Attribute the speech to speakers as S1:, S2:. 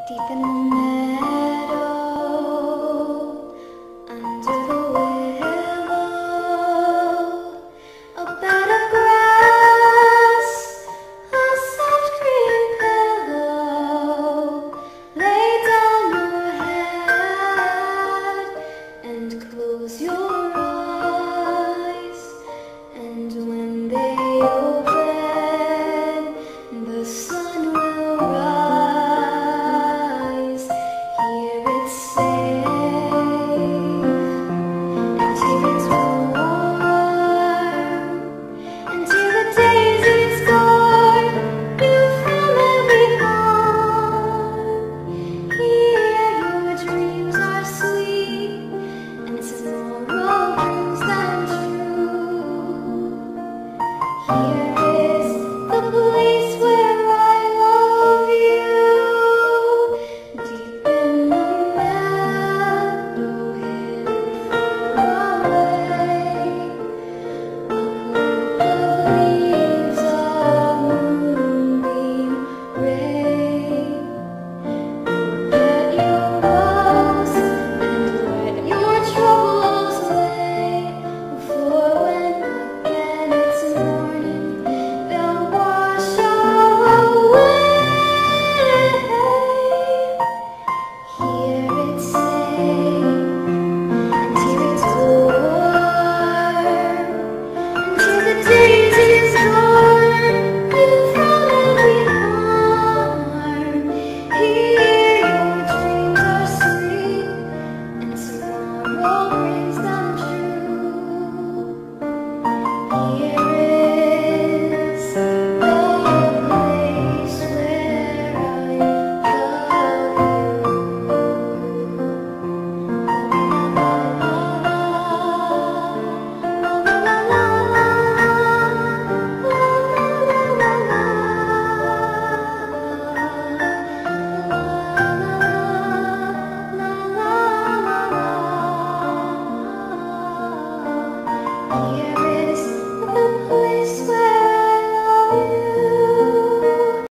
S1: Deep in the meadow, under the willow, a bed of grass, a soft green pillow. Lay down your head and close your eyes, and when they open, the sun will rise. Here it's safe, and here it's warm, and till the daisy's gone, you've from every harm. Here your dreams are sweet, and tomorrow brings them true. Here is the place where I love you, deep in the meadow, hidden far away. A group of leaves, a moonbeam ray. Forget your woes and let your troubles lay, for when again it's morning, they'll wash away. Here it's safe, and here it's warm, until the daisy's gone, you've from every harm. Here your dreams are sweet, and tomorrow brings them true. Here is the place where I love you.